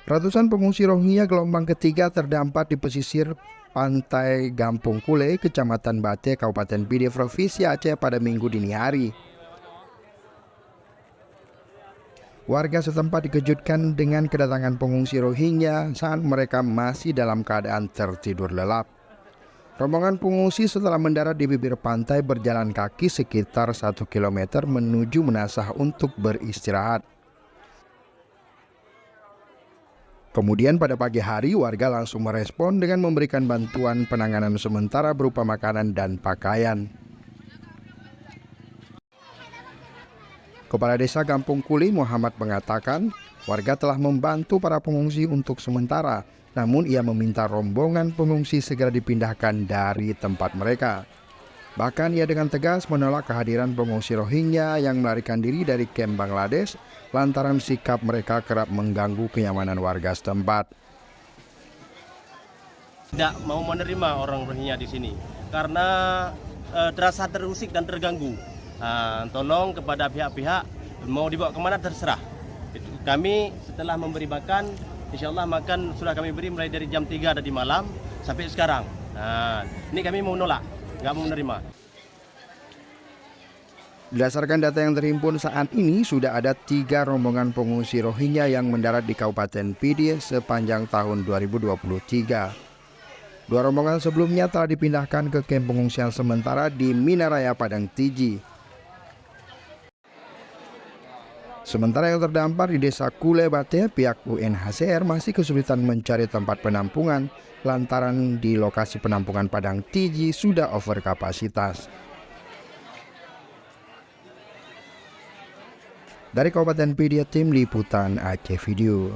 Ratusan pengungsi Rohingya gelombang ketiga terdampar di pesisir pantai Gampung Kule, Kecamatan Bate, Kabupaten Pidi, Provinsi Aceh pada Minggu dini hari. Warga setempat dikejutkan dengan kedatangan pengungsi Rohingya saat mereka masih dalam keadaan tertidur lelap. Rombongan pengungsi setelah mendarat di bibir pantai berjalan kaki sekitar 1 km menuju Menasah untuk beristirahat. Kemudian pada pagi hari warga langsung merespon dengan memberikan bantuan penanganan sementara berupa makanan dan pakaian. Kepala Desa Gampung Kuli Muhammad mengatakan warga telah membantu para pengungsi untuk sementara, namun ia meminta rombongan pengungsi segera dipindahkan dari tempat mereka. Bahkan ia dengan tegas menolak kehadiran pengungsi Rohingya yang melarikan diri dari kamp Bangladesh lantaran sikap mereka kerap mengganggu kenyamanan warga setempat. Tidak mau menerima orang Rohingya di sini karena terasa terusik dan terganggu. Tolong kepada pihak-pihak mau dibawa kemana terserah. Kami setelah memberi makan, insya Allah makan sudah kami beri mulai dari jam 3 tadi malam sampai sekarang. Ini kami mau nolak, nggak mau menerima. Berdasarkan data yang terhimpun saat ini, sudah ada 3 rombongan pengungsi Rohingya yang mendarat di Kabupaten Pidi sepanjang tahun 2023. 2 rombongan sebelumnya telah dipindahkan ke kamp pengungsian sementara di Minaraya, Padang Tiji. Sementara yang terdampar di Desa Kule Bate, pihak UNHCR masih kesulitan mencari tempat penampungan lantaran di lokasi penampungan Padang Tiji sudah over kapasitas. Dari Kabupaten Pidi, tim liputan Aceh Video.